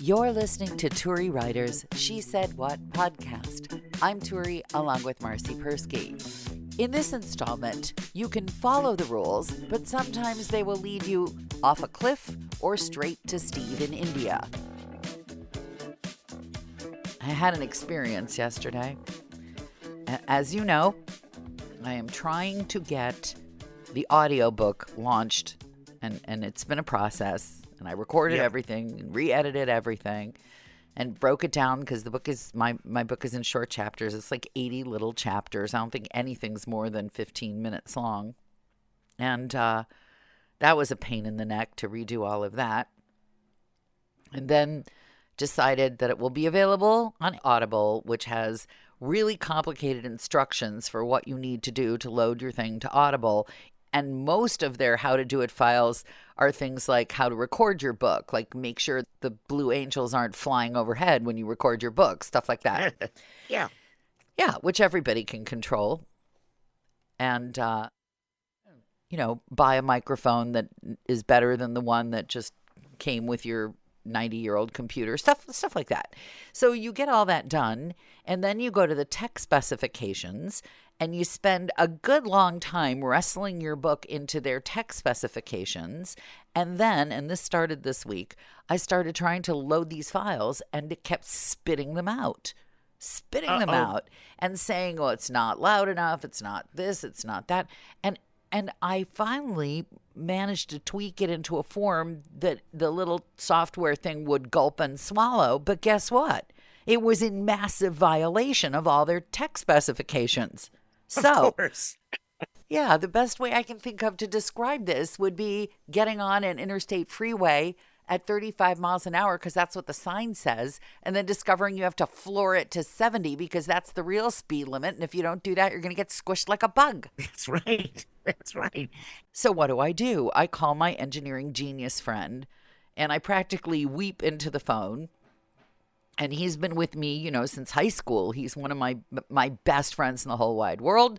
You're listening to Turi Writers' She Said What podcast. I'm Turi, along with Marcy Persky. In this installment, you can follow the rules, but sometimes they will lead you off a cliff or straight to Steve in India. I had an experience yesterday. As you know, I am trying to get the audiobook launched, and it's been a process. And I recorded everything, and re-edited everything, and broke it down because the book is my book is in short chapters. It's like 80 little chapters. I don't think anything's more than 15 minutes long. And that was a pain in the neck to redo all of that. And then decided that it will be available on Audible, which has really complicated instructions for what you need to do to load your thing to Audible. And most of their how to do it files are things like how to record your book, like make sure the blue angels aren't flying overhead when you record your book, stuff like that. Yeah, which everybody can control. And, buy a microphone that is better than the one that just came with your 90-year-old computer, stuff like that. So you get all that done, and then you go to the tech specifications, and you spend a good long time wrestling your book into their tech specifications. And then, and this started this week, I started trying to load these files, and it kept spitting them out and saying, oh, it's not loud enough, it's not this, it's not that. And I finally managed to tweak it into a form that the little software thing would gulp and swallow. But guess what? It was in massive violation of all their tech specifications. So, of course. Yeah, the best way I can think of to describe this would be getting on an interstate freeway at 35 miles an hour because that's what the sign says, and then discovering you have to floor it to 70 because that's the real speed limit. And if you don't do that, you're going to get squished like a bug. That's right. That's right. So what do? I call my engineering genius friend, and I practically weep into the phone. And he's been with me, since high school. He's one of my best friends in the whole wide world.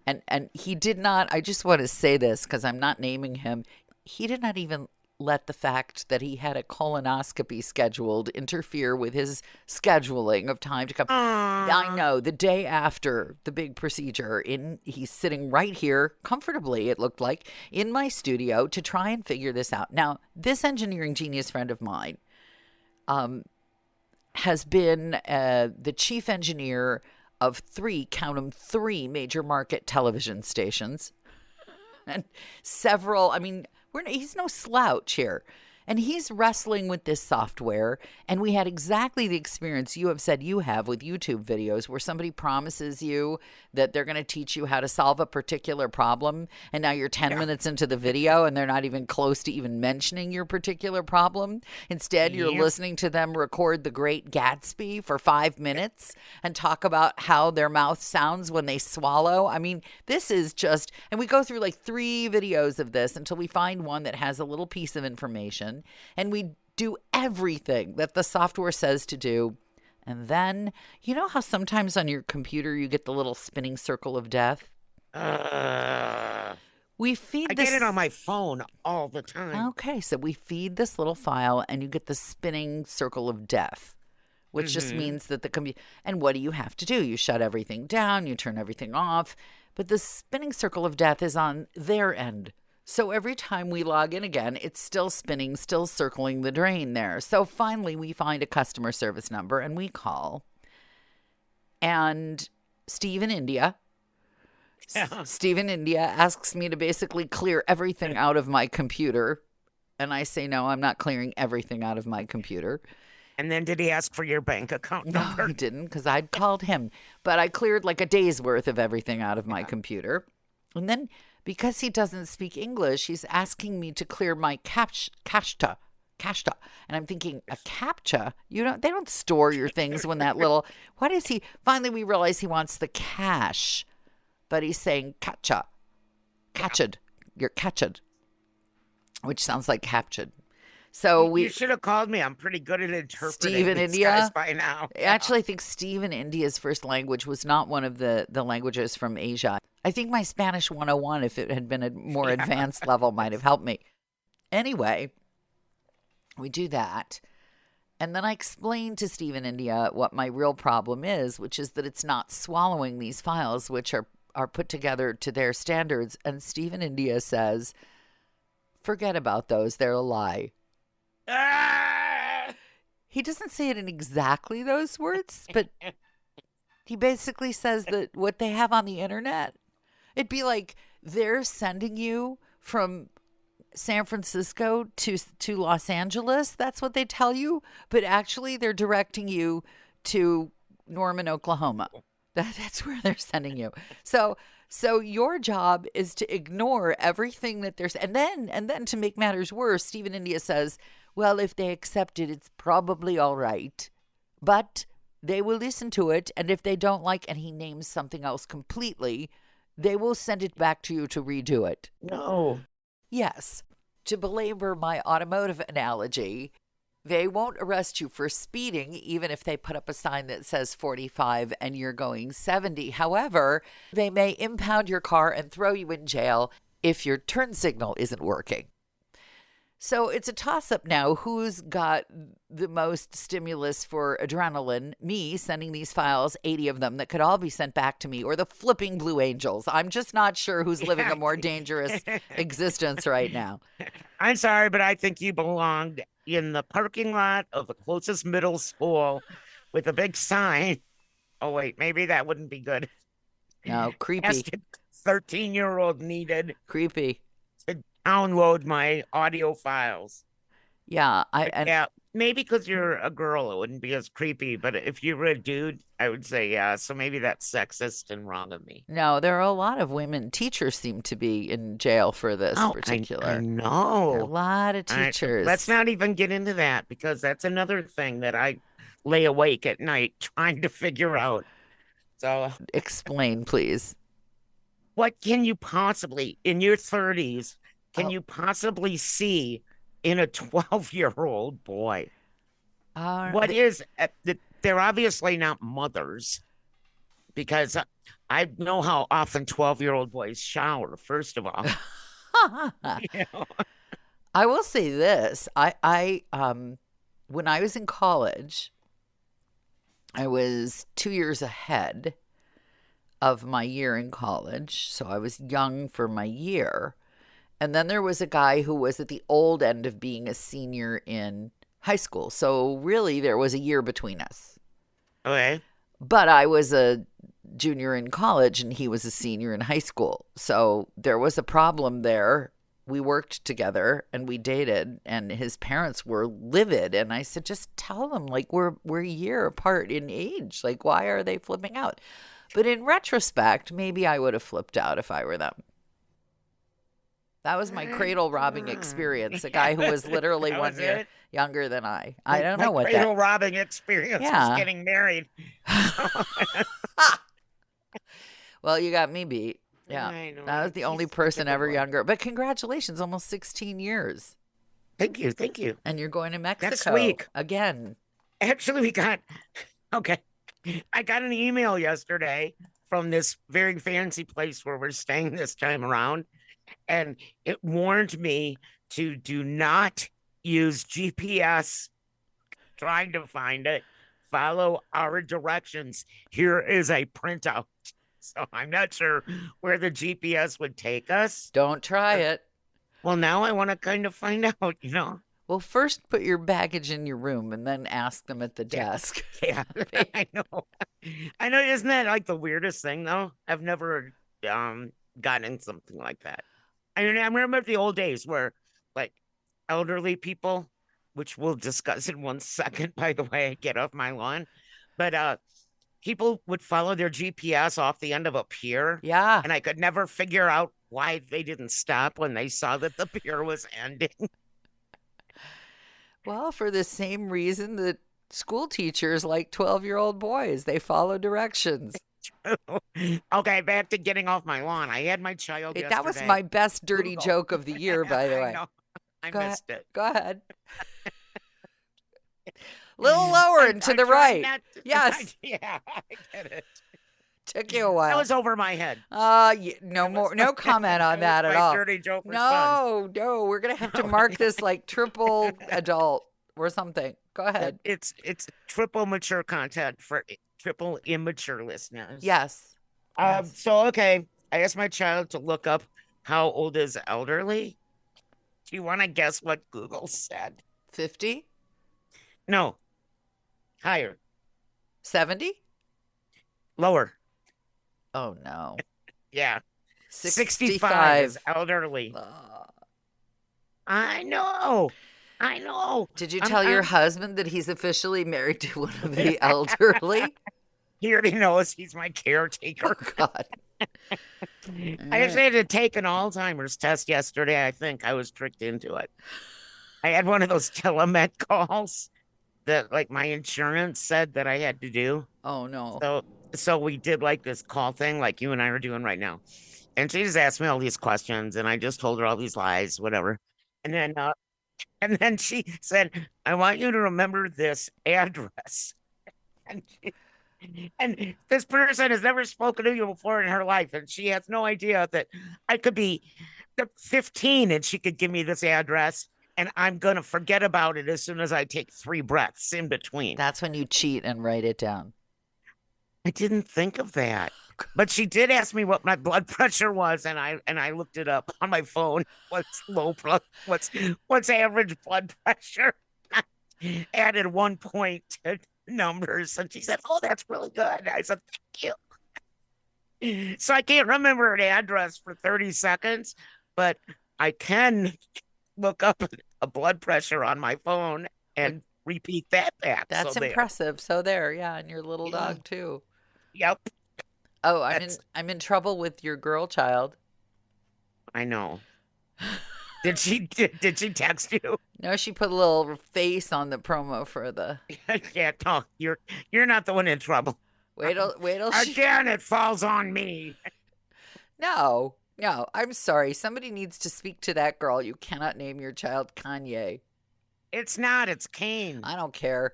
And he did not, I just want to say this because I'm not naming him. He did not even let the fact that he had a colonoscopy scheduled interfere with his scheduling of time to come. I know, the day after the big procedure, he's sitting right here comfortably, it looked like, in my studio to try and figure this out. Now, this engineering genius friend of mine, has been the chief engineer of three major market television stations and several, he's no slouch here. And he's wrestling with this software. And we had exactly the experience you have said you have with YouTube videos where somebody promises you that they're going to teach you how to solve a particular problem. And now you're 10 minutes into the video and they're not even close to even mentioning your particular problem. Instead, you're listening to them record The Great Gatsby for 5 minutes and talk about how their mouth sounds when they swallow. This is just, and we go through like 3 videos of this until we find one that has a little piece of information. And we do everything that the software says to do. And then, you know how sometimes on your computer you get the little spinning circle of death? We feed this. I get it on my phone all the time. Okay, so we feed this little file and you get the spinning circle of death, which just means that the computer. And what do you have to do? You shut everything down, you turn everything off. But the spinning circle of death is on their end. So every time we log in again, it's still spinning, still circling the drain there. So finally, we find a customer service number and we call. And Steve in India asks me to basically clear everything out of my computer. And I say, no, I'm not clearing everything out of my computer. And then did he ask for your bank account number? No, he didn't, because I'd called him. But I cleared like a day's worth of everything out of my computer. And then, because he doesn't speak English, he's asking me to clear my CAPTCHA. And I'm thinking, a CAPTCHA? They don't store your things when that little, what is he? Finally, we realize he wants the cache, but he's saying CAPTCHA. You're CAPTCHA'd, which sounds like captured. So you should have called me. I'm pretty good at interpreting Steve in these India guys by now. Actually, I think Steve in India's first language was not one of the languages from Asia. I think my Spanish 101, if it had been a more advanced level, might have helped me. Anyway, we do that. And then I explained to Stephen India what my real problem is, which is that it's not swallowing these files, which are put together to their standards. And Stephen India says, forget about those. They're a lie. He doesn't say it in exactly those words, but he basically says that what they have on the internet, it'd be like they're sending you from San Francisco to Los Angeles. That's what they tell you. But actually, they're directing you to Norman, Oklahoma. That's where they're sending you. So your job is to ignore everything that there's, and then to make matters worse, Stephen India says, well, if they accept it, it's probably all right, but they will listen to it, and if they don't like, and he names something else completely, they will send it back to you to redo it. No. Yes. To belabor my automotive analogy, they won't arrest you for speeding, even if they put up a sign that says 45 and you're going 70. However, they may impound your car and throw you in jail if your turn signal isn't working. So it's a toss-up now. Who's got the most stimulus for adrenaline? Me sending these files, 80 of them that could all be sent back to me, or the flipping Blue Angels. I'm just not sure who's living a more dangerous existence right now. I'm sorry, but I think you belonged in the parking lot of the closest middle school with a big sign. Oh, wait, maybe that wouldn't be good. No, creepy. 13-year-old needed. Creepy. Download my audio files. Yeah, yeah, maybe because you're a girl, it wouldn't be as creepy. But if you were a dude, I would say yeah. So maybe that's sexist and wrong of me. No, there are a lot of women teachers seem to be in jail for this particular. I know. There are a lot of teachers. Let's not even get into that because that's another thing that I lay awake at night trying to figure out. So explain, please. What can you possibly, in your 30s, can you possibly see in a 12-year-old boy? They're obviously not mothers because I know how often 12-year-old boys shower, first of all. You know? I will say this. I when I was in college, I was 2 years ahead of my year in college. So I was young for my year. And then there was a guy who was at the old end of being a senior in high school. So really, there was a year between us. Okay. But I was a junior in college and he was a senior in high school. So there was a problem there. We worked together and we dated, and his parents were livid. And I said, just tell them, like, we're a year apart in age. Like, why are they flipping out? But in retrospect, maybe I would have flipped out if I were them. That was my cradle robbing experience. A guy who was literally 1 year younger than I. I don't know what that. Cradle robbing experience was getting married. Well, you got me beat. Yeah, I know. that was the only person ever younger. But congratulations, almost 16 years. Thank you, thank you. And you're going to Mexico next week again. Actually, I got an email yesterday from this very fancy place where we're staying this time around. And it warned me to do not use GPS trying to find it. Follow our directions. Here is a printout. So I'm not sure where the GPS would take us. Don't try it. Well, now I want to kind of find out, Well, first put your baggage in your room and then ask them at the desk. Yeah, I know. I know. Isn't that like the weirdest thing, though? I've never gotten something like that. I mean, I remember the old days where, like, elderly people, which we'll discuss in 1 second, by the way, get off my lawn, but people would follow their GPS off the end of a pier. Yeah. And I could never figure out why they didn't stop when they saw that the pier was ending. Well, for the same reason that school teachers like 12-year-old boys, they follow directions. Okay, back to getting off my lawn. I had my child yesterday. That was my best dirty joke of the year, by the way. I know. I missed it. Go ahead. Little lower and to the right. Yes. Yeah, I get it. Took you a while. That was over my head. No comment on that at all. Dirty joke No, we're gonna have to mark this like triple adult or something. Go ahead. It's triple mature content for triple immature listeners. Yes. Yes. So okay, I asked my child to look up how old is elderly. Do you want to guess what Google said? 50? No, higher, 70? lower. Oh, no. Yeah, 65 65. is elderly. Uh, I know. I know. Did you I'm- tell your I'm- husband that he's officially married to one of the elderly? He already knows he's my caretaker. Oh, God. I actually had to take an Alzheimer's test yesterday. I think I was tricked into it. I had one of those telemed calls that like my insurance said that I had to do. Oh, no. So we did like this call thing like you and I are doing right now. And she just asked me all these questions and I just told her all these lies, whatever. And then she said, I want you to remember this address. And this person has never spoken to you before in her life, and she has no idea that I could be 15 and she could give me this address, and I'm gonna forget about it as soon as I take 3 breaths in between. That's when you cheat and write it down. I didn't think of that, but she did ask me what my blood pressure was, and I looked it up on my phone. What's average blood pressure? Added 1 point to numbers, and she said, "Oh, that's really good." I said, "Thank you." So I can't remember an address for 30 seconds, but I can look up a blood pressure on my phone and repeat that back. That's So there. impressive. So there, yeah, and your little Yeah. dog too. Yep, Oh, That's- I'm in trouble with your girl child. I know. Did she text you? No, she put a little face on the promo for the Yeah, no, you're not the one in trouble. wait till she, Again, it falls on me. no, I'm sorry. Somebody needs to speak to that girl. You cannot name your child Kanye. It's not. It's Kane. I don't care.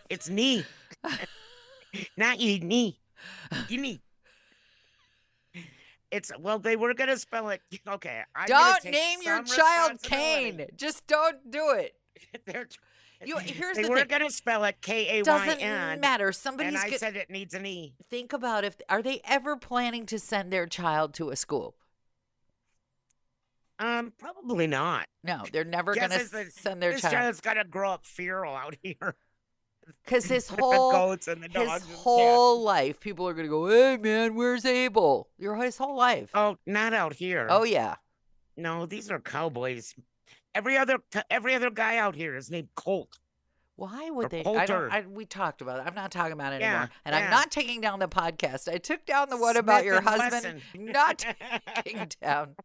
It's knee. Not you, knee. You knee. They were gonna spell it. Okay, I'm gonna Don't take name your some child responsibility. Kane. Just don't do it. Here's They the were thing. gonna spell it Doesn't Kayn, matter. and Somebody's I said it needs an E. think about are they ever planning to send their child to a school? Probably not. No, they're never going Guess to it's send their This child child's gotta grow up feral out here. because his With whole the goats and the dogs. his and cats. whole life, people are going to go, "Hey, man, where's Abel?" His whole life. Oh, not out here. Oh yeah. No, these are cowboys. Every other guy out here is named Colt. Why would Or they? Coulter. We talked about it. I'm not talking about it Yeah, anymore. And I'm yeah. not taking down the podcast. I took down the what about Smith your and husband? Wesson. Not taking down.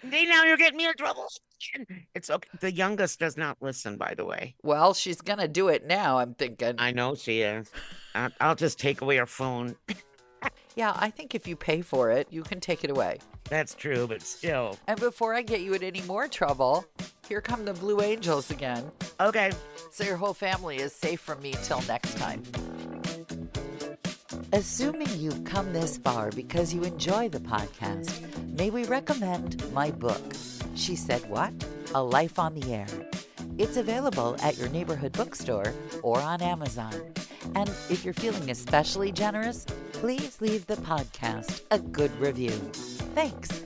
Now you're getting me in trouble. It's okay. The youngest does not listen, by the way. Well, she's going to do it now, I'm thinking. I know she is. I'll just take away her phone. Yeah, I think if you pay for it, you can take it away. That's true, but still. And before I get you in any more trouble, here come the Blue Angels again. Okay. So your whole family is safe from me till next time. Assuming you've come this far because you enjoy the podcast, may we recommend my book, She Said What? A Life on the Air. It's available at your neighborhood bookstore or on Amazon. And if you're feeling especially generous, please leave the podcast a good review. Thanks.